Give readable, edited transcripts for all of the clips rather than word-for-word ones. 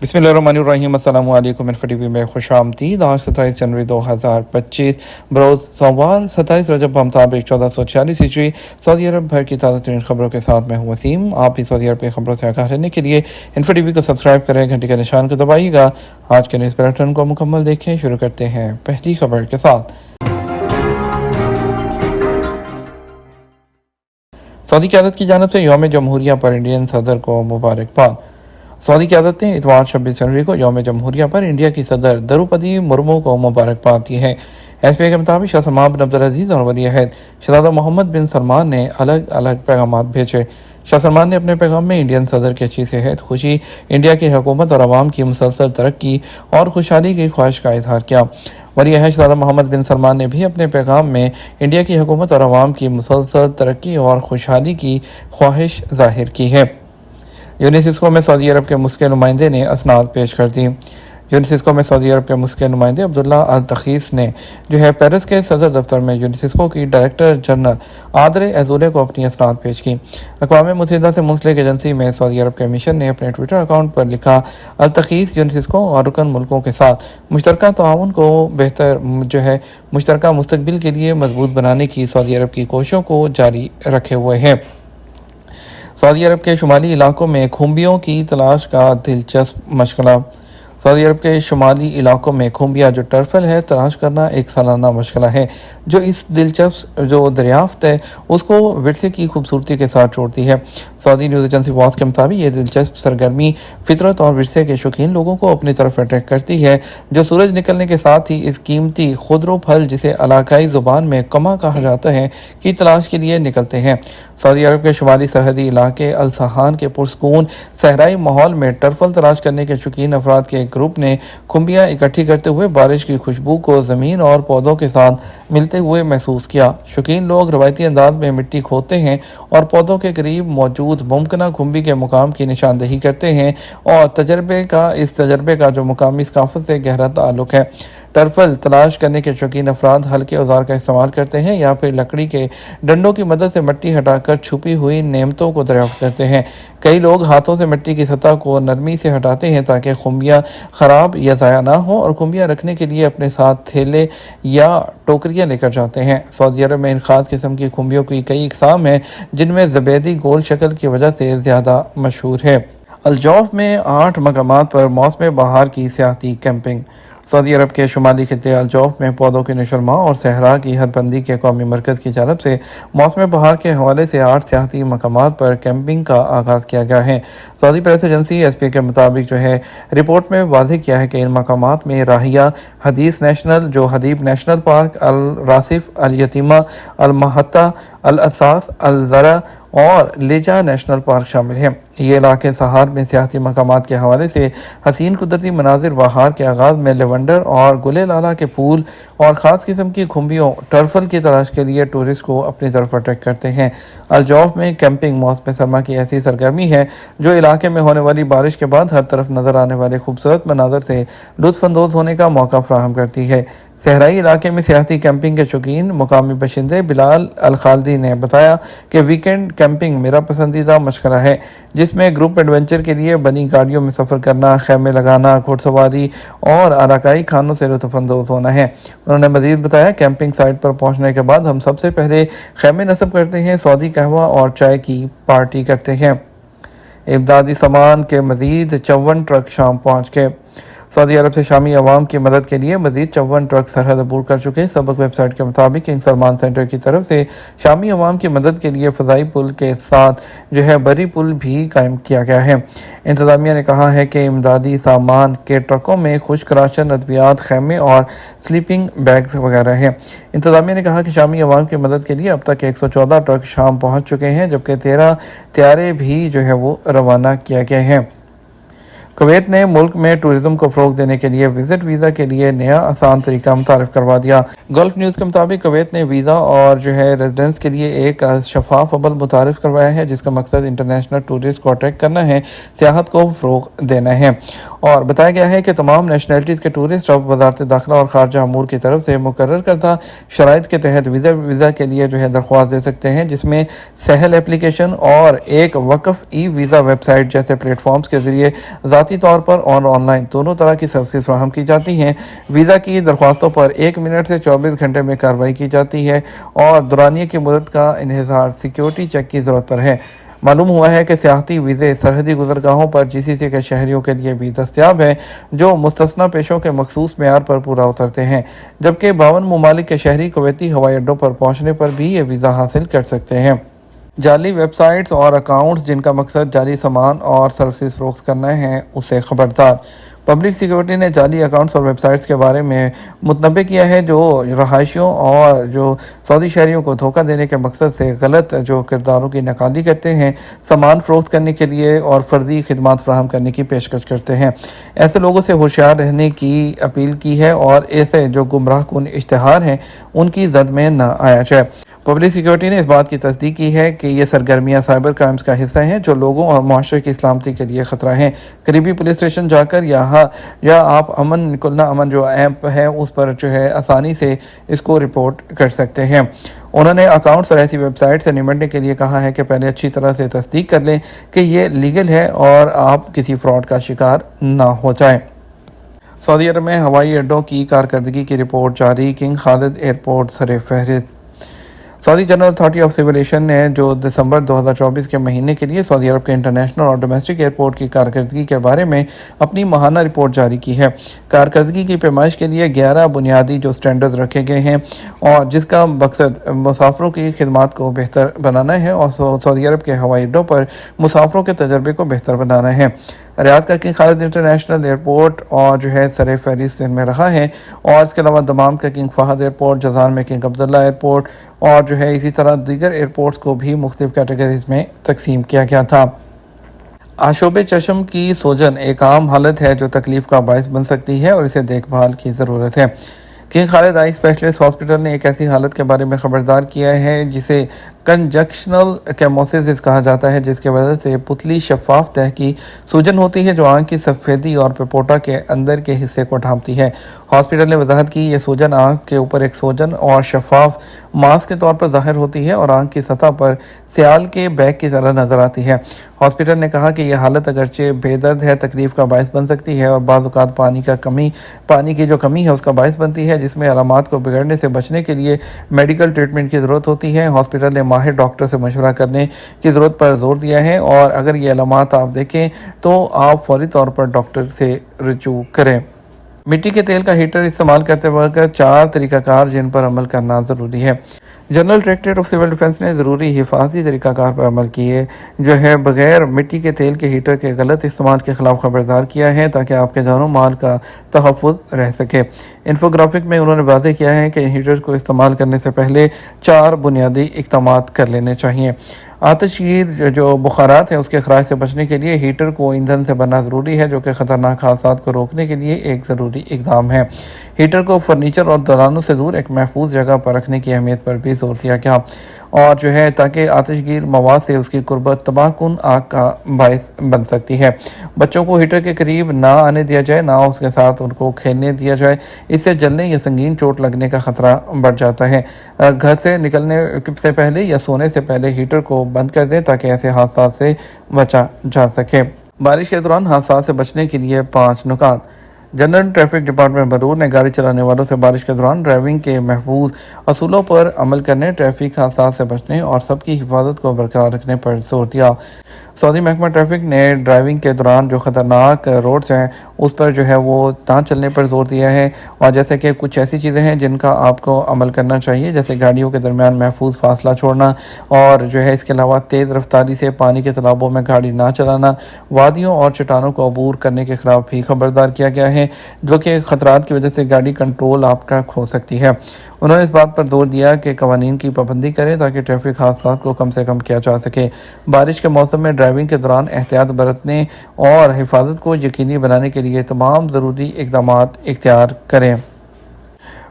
बिस्मिल्लाहिर्रहमानिर्रहीम। अस्सलाम वालेकुम। टीवी में खुश आमदीद। आज 27 जनवरी 2025 बरोज़ सोमवार 27 रजब मुताबिक 1446 हिजरी। सऊदी अरब भर की ताज़ा तरीन खबरों के साथ मैं हूँ वसीम। आप भी सऊदी अरब की खबरों से आगाह रहने के लिए इन्फो टीवी को सब्सक्राइब करें, घंटे के निशान को दबाइएगा। आज के न्यूज़ बुलेटिन को मुकम्मल देखें। शुरू करते हैं पहली खबर के साथ। सऊदी क़यादत की जानिब से यौम जमहूरिया पर इंडियन सदर को मुबारकबाद। सऊदी क़यादत ने इतवार 26 जनवरी को यौम जमहूरिया पर इंडिया की सदर द्रौपदी मुर्मू को मुबारकबाद दी है। एसपीए के मुताबिक शाह सलमान बिन अब्दुल अजीज़ और वली अहद शहज़ादा मोहम्मद बिन सलमान ने अलग अलग पैगाम भेजे। शाह सलमान ने अपने पैगाम में इंडियन सदर की अच्छी सेहत, खुशी, इंडिया की हुकूमत और आवाम की मुसलसल तरक्की और खुशहाली की ख्वाहिश का इजहार किया। वली अहद शहज़ादा मोहम्मद बिन सलमान ने भी अपने पैगाम में इंडिया की हुकूमत और आवाम की मुसलसल तरक्की और खुशहाली की ख्वाहिश जाहिर की है। यूनेस्को में सऊदी अरब के मुस्के नुमाइंदे ने असनाद पेश कर दी। यूनेस्को में सऊदी अरब के मुस्के नुमाइंदे अब्दुल्ला अल तखीस ने पेरिस के सदर दफ्तर में यूनेस्को की डायरेक्टर जनरल आदरे एजूले को अपनी असनाद पेश की। अक़वाम मुत्तहिदा से मुंसलिक एजेंसी में सऊदी अरब के मिशन ने अपने ट्विटर अकाउंट पर लिखा, अल तखीस यूनेस्को और रुकन मुल्कों के साथ मुश्तरका ताउन को बेहतर मुश्तरका मुस्तकबिल के लिए मजबूत बनाने की सऊदी अरब की कोशिशों को जारी रखे हुए हैं। सऊदी अरब के शुमाली इलाकों में खुम्बियों की तलाश का दिलचस्प मशगला। सऊदी अरब के शुमाली इलाकों में खुम्बिया जो टर्फल है तलाश करना एक सालाना मशगला है जो इस दिलचस्प जो दरियाफ्त है उसको विरसे की खूबसूरती के साथ जोड़ती है। सऊदी न्यूज़ एजेंसी वास के मुताबिक ये दिलचस्प सरगर्मी फितरत और विरसे के शौकीन लोगों को अपनी तरफ अट्रैक्ट करती है जो सूरज निकलने के साथ ही इस कीमती खुदरो फल जिसे इलाकाई ज़ुबान में कमा कहा जाता है की तलाश के लिए निकलते हैं। सऊदी अरब के शुमाली सरहदी इलाके अल सहान के पुरस्कून सहराई माहौल में टर्फल तलाश करने के शौकीन अफराद के ग्रुप ने खुम्बियाँ इकट्ठी करते हुए बारिश की खुशबू को ज़मीन और पौधों के साथ मिलते हुए महसूस किया। शौकीन लोग रवायती अंदाज में मिट्टी खोदते हैं और पौधों के करीब मौजूद मुमकिन खुम्बी के मुकाम की निशानदही करते हैं और इस तजर्बे का जो मुकामी सकाफत से गहरा ताल्लुक है। टर्फल तलाश करने के शौकीन अफराद हल्के औजार का इस्तेमाल करते हैं या फिर लकड़ी के डंडों की मदद से मिट्टी हटाकर छुपी हुई नेमतों को दरियाफ्त करते हैं। कई लोग हाथों से मिट्टी की सतह को नरमी से हटाते हैं ताकि खुम्बियाँ ख़राब या ज़ाया ना हो और खुम्बियाँ रखने के लिए अपने साथ थैले या टोकरियाँ लेकर जाते हैं। सऊदी अरब में इन ख़ास किस्म की खुम्बियों की कई इक़साम हैं जिनमें ज़बैदी गोल शक्ल की वजह से ज़्यादा मशहूर है। अलजौफ में 8 मकामात पर मौसम बहार की सियाहती कैंपिंग। सऊदी अरब के शुमाली खित्ते अलजौफ में पौधों की नशोनुमा और सहरा की हदबंदी के कौमी मरकज़ की जानब से मौसम बहार के हवाले से 8 सियाहती मकामात पर कैंपिंग का आगाज़ किया गया है। सऊदी प्रेस एजेंसी एसपीए के मुताबिक रिपोर्ट में वाज़ेह किया है कि इन मकामात में राहिया, हदीस नेशनल, जो हदीब नेशनल पार्क, अल रासिफ, अल यतीमा, अल महत्ता, अल असास, अल ज़रा और लेजा नेशनल पार्क शामिल हैं। ये इलाके सहार में सियाहती मकामात के हवाले से हसीन कुदरती मनाजिर, बहार के आगाज़ में लेवेंडर और गुले लाला के फूल और ख़ास किस्म की खुम्बियों टर्फल की तलाश के लिए टूरिस्ट को अपनी तरफ अट्रैक्ट करते हैं। अलजौफ में कैंपिंग मौसम सरमा की ऐसी सरगर्मी है जो इलाके में होने वाली बारिश के बाद हर तरफ नज़र आने वाले खूबसूरत मनाजर से लुत्फ़अंदोज़ होने का मौका फराहम करती है। सहराई इलाके में सियाहती कैंपिंग के शौकीन मुकामी बशिंदे बिलाल अल खालदी ने बताया कि वीकेंड कैंपिंग मेरा पसंदीदा मशगला है जिसमें ग्रुप एडवेंचर के लिए बनी गाड़ियों में सफ़र करना, खैमे लगाना, घुड़सवारी और अलाकाई खानों से लुत्फ़अंदोज़ होना है। उन्होंने मज़ीद बताया, कैंपिंग साइट पर पहुंचने के बाद हम सबसे पहले खैमे नस्ब करते हैं, सऊदी कहवा और चाय की पार्टी करते हैं। इमदादी सामान के मज़ीद 54 ट्रक शाम पहुँच गए। सऊदी अरब से शामी अवाम की मदद के लिए मज़ीद 54 ट्रक सरहद अबूर कर चुके। सबक वेबसाइट के मुताबिक किंग सलमान सेंटर की तरफ से शामी अवाम की मदद के लिए फ़ज़ाई पुल के साथ बरी पुल भी कायम किया गया है। इंतज़ामिया ने कहा है कि इमदादी सामान के ट्रकों में खुश्क राशन, अद्वियात, खैमे और स्लीपिंग बैग्स वगैरह हैं। इंतज़ामिया ने कहा कि शामी अवाम की मदद के लिए अब तक 114 ट्रक शाम पहुँच चुके हैं जबकि 13 तैयारे भी वो रवाना किए गए हैं। कुवैत ने मुल्क में टूरिज्म को फ़रोग देने के लिए विजिट वीज़ा के लिए नया आसान तरीका मुतारिफ करवा दिया। गल्फ न्यूज़ के मुताबिक कुवैत ने वीज़ा और रेजिडेंस के लिए एक शफाफ अमल मुतारिफ करवाया है जिसका मकसद इंटरनेशनल टूरिस्ट को अट्रैक्ट करना है, सियाहत को फ़रोग देना है। और बताया गया है कि तमाम नेशनलिटीज़ के टूरिस्ट अब वज़ारत दाखिला और खारजा अमूर की तरफ से मुकर्रर करदा शराइत के तहत वीज़ा के लिए दरख्वास्त दे सकते हैं जिसमें सहल एप्लीकेशन और एक वक़फ़ ई वीज़ा वेबसाइट जैसे प्लेटफॉर्म्स के ज़रिए ذاتی طور پر اور آن لائن دونوں طرح کی سروسز فراہم کی جاتی ہیں۔ ویزا کی درخواستوں پر 1 منٹ سے 24 گھنٹے میں کارروائی کی جاتی ہے اور دورانیے کی مدت کا انحصار سیکیورٹی چیک کی ضرورت پر ہے۔ معلوم ہوا ہے کہ سیاحتی ویزے سرحدی گزرگاہوں پر GCC کے شہریوں کے لیے بھی دستیاب ہیں جو مستثنی پیشوں کے مخصوص معیار پر پورا اترتے ہیں، جبکہ 52 ممالک کے شہری کویتی ہوائی اڈوں پر پہنچنے پر بھی یہ ویزا حاصل کر سکتے ہیں۔ جعلی ویب سائٹس اور اکاؤنٹس جن کا مقصد جعلی سامان اور سروسز فروخت کرنا ہے اسے خبردار۔ پبلک سیکیورٹی نے جعلی اکاؤنٹس اور ویب سائٹس کے بارے میں متنبہ کیا ہے جو رہائشیوں اور جو سعودی شہریوں کو دھوکہ دینے کے مقصد سے غلط جو کرداروں کی نقالی کرتے ہیں، سامان فروخت کرنے کے لیے اور فرضی خدمات فراہم کرنے کی پیشکش کرتے ہیں۔ ایسے لوگوں سے ہوشیار رہنے کی اپیل کی ہے اور ایسے جو گمراہ کن اشتہار ہیں ان کی زد میں نہ آیا جائے۔ پبلک سیکیورٹی نے اس بات کی تصدیق کی ہے کہ یہ سرگرمیاں سائبر کرائمز کا حصہ ہیں جو لوگوں اور معاشرے کی سلامتی کے لیے خطرہ ہیں۔ قریبی پولیس اسٹیشن جا کر یا آپ امن کلنا امن جو ایپ ہے اس پر جو ہے آسانی سے اس کو رپورٹ کر سکتے ہیں۔ انہوں نے اکاؤنٹس اور ایسی ویب سائٹ سے نمٹنے کے لیے کہا ہے کہ پہلے اچھی طرح سے تصدیق کر لیں کہ یہ لیگل ہے اور آپ کسی فراڈ کا شکار نہ ہو جائیں۔ سعودی عرب میں ہوائی اڈوں کی کارکردگی کی رپورٹ جاری، کنگ خالد ایئرپورٹ سر فہرست۔ Saudi General Authority of Civil Aviation نے جو دسمبر 2024 کے مہینے کے لیے سعودی عرب کے انٹرنیشنل اور ڈومیسٹک ایئرپورٹ کی کارکردگی کے بارے میں اپنی ماہانہ رپورٹ جاری کی ہے۔ کارکردگی کی پیمائش کے لیے 11 بنیادی جو سٹینڈرڈز رکھے گئے ہیں اور جس کا مقصد مسافروں کی خدمات کو بہتر بنانا ہے اور سعودی عرب کے ہوائی اڈوں پر مسافروں کے تجربے کو بہتر بنانا ہے۔ ریاض کا کنگ خالد انٹرنیشنل ایئرپورٹ اور جو ہے سر فہرست ان میں رہا ہے، اور اس کے علاوہ دمام کا کنگ فہد ایئرپورٹ، جازان میں کنگ عبداللہ ایئرپورٹ اور جو ہے اسی طرح دیگر ایئرپورٹس کو بھی مختلف کیٹیگریز میں تقسیم کیا گیا تھا۔ آشوب چشم کی سوجن ایک عام حالت ہے جو تکلیف کا باعث بن سکتی ہے اور اسے دیکھ بھال کی ضرورت ہے۔ کنگ خالد آئی اسپیشلسٹ ہاسپٹل نے ایک ایسی حالت کے بارے میں خبردار کیا ہے جسے کنجکشنل کیموسس کہا جاتا ہے، جس کی وجہ سے پتلی شفاف تہہ کی سوجن ہوتی ہے جو آنکھ کی سفیدی اور پپوٹا کے اندر کے حصے کو ڈھانپتی ہے۔ ہاسپٹل نے وضاحت کی یہ سوجن آنکھ کے اوپر ایک سوجن اور شفاف ماسک کے طور پر ظاہر ہوتی ہے اور آنکھ کی سطح پر سیال کے بیگ کی طرح نظر آتی ہے۔ ہاسپٹل نے کہا کہ یہ حالت اگرچہ بے درد ہے، تکلیف کا باعث بن سکتی ہے اور بعض اوقات پانی کی جو کمی ہے اس کا باعث بنتی ہے، جس میں علامات کو بگڑنے سے بچنے کے لیے میڈیکل ٹریٹمنٹ کی ضرورت ہوتی ہے۔ ہاسپٹل نے ماہر ڈاکٹر سے مشورہ کرنے کی ضرورت پر زور دیا ہے اور اگر یہ علامات آپ دیکھیں تو آپ فوری طور پر ڈاکٹر سے رجوع کریں۔ مٹی کے تیل کا ہیٹر استعمال کرتے وقت 4 طریقہ کار جن پر عمل کرنا ضروری ہے۔ General directorate of civil defence نے ضروری حفاظتی طریقہ کار پر عمل کیے جو ہے بغیر مٹی کے تیل کے ہیٹر کے غلط استعمال کے خلاف خبردار کیا ہے تاکہ آپ کے جان و مال کا تحفظ رہ سکے۔ انفوگرافک میں انہوں نے واضح کیا ہے کہ ان ہیٹر کو استعمال کرنے سے پہلے 4 بنیادی اقدامات کر لینے چاہیے۔ آتش گیر جو بخارات ہیں اس کے اخراج سے بچنے کے لیے ہیٹر کو ایندھن سے بھرنا ضروری ہے جو کہ خطرناک حادثات کو روکنے کے لیے ایک ضروری اقدام ہے۔ ہیٹر کو فرنیچر اور دالانوں سے دور ایک محفوظ جگہ پر رکھنے کی اہمیت پر بھی زور دیا گیا اور جو ہے تاکہ آتش گیر مواد سے اس کی قربت تباہ کن آگ کا باعث بن سکتی ہے۔ بچوں کو ہیٹر کے قریب نہ آنے دیا جائے، نہ اس کے ساتھ ان کو کھیلنے دیا جائے، اس سے جلنے یا سنگین چوٹ لگنے کا خطرہ بڑھ جاتا ہے۔ گھر سے نکلنے سے پہلے یا سونے سے پہلے ہیٹر کو بند کر دیں تاکہ ایسے حادثات سے بچا جا سکے۔ بارش کے دوران حادثات سے بچنے کے لیے 5 نکات۔ جنرل ٹریفک ڈپارٹمنٹ برور نے گاڑی چلانے والوں سے بارش کے دوران ڈرائیونگ کے محفوظ اصولوں پر عمل کرنے، ٹریفک حادثات سے بچنے اور سب کی حفاظت کو برقرار رکھنے پر زور دیا۔ سعودی محکمہ ٹریفک نے ڈرائیونگ کے دوران جو خطرناک روڈز ہیں اس پر جو ہے وہ نہ چلنے پر زور دیا ہے، اور جیسے کہ کچھ ایسی چیزیں ہیں جن کا آپ کو عمل کرنا چاہیے، جیسے گاڑیوں کے درمیان محفوظ فاصلہ چھوڑنا، اور جو ہے اس کے علاوہ تیز رفتاری سے پانی کے تالابوں میں گاڑی نہ چلانا، وادیوں اور چٹانوں کو عبور کرنے کے خلاف بھی خبردار کیا گیا ہے جو کہ خطرات کی وجہ سے گاڑی کنٹرول آپ کا کھو سکتی ہے۔ انہوں نے اس بات پر زور دیا کہ قوانین کی پابندی کریں تاکہ ٹریفک حادثات کو کم سے کم کیا جا سکے۔ بارش کے موسم میں ڈرائیونگ کے دوران احتیاط برتنے اور حفاظت کو یقینی بنانے کے لیے تمام ضروری اقدامات اختیار کریں۔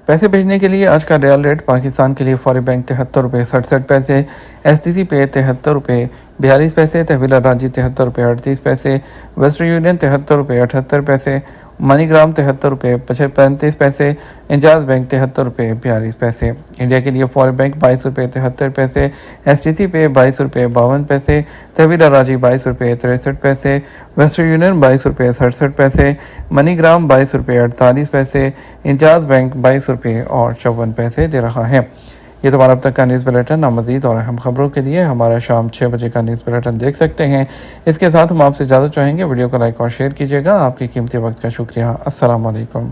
پیسے بھیجنے کے لیے آج کا ریال ریٹ: پاکستان کے لیے فوری بینک 73 روپے 67 پیسے، STC پے 73 روپے 42 पैसे, तहवीला रांची 73 रुपये 38 पैसे, वेस्टर्न यूनियन 73 रुपये 78 पैसे, मनीग्राम 73 रुपये 35 पैसे, इंजाज बैंक 73 रुपये 42 पैसे। इंडिया के लिए फॉरेन बैंक 22 रुपये 73 पैसे, STC पे 22 रुपये 52 पैसे, तहवीला रांची 22 रुपये 63 पैसे, वेस्टर्न यूनियन 22 रुपये 67 पैसे, मनीग्राम 22 रुपये 48 पैसे, इंजाज बैंक 22 रुपये और 54 पैसे दे रहा है। ये तो अब तक का न्यूज़ बुलेटिन। मज़ीद और अहम खबरों के लिए हमारा शाम 6 बजे का न्यूज़ बुलेटिन देख सकते हैं। इसके साथ हम आपसे इजाज़त चाहेंगे। वीडियो को लाइक और शेयर कीजिएगा। आपके कीमती वक्त का शुक्रिया। अस्सलाम वालेकुम।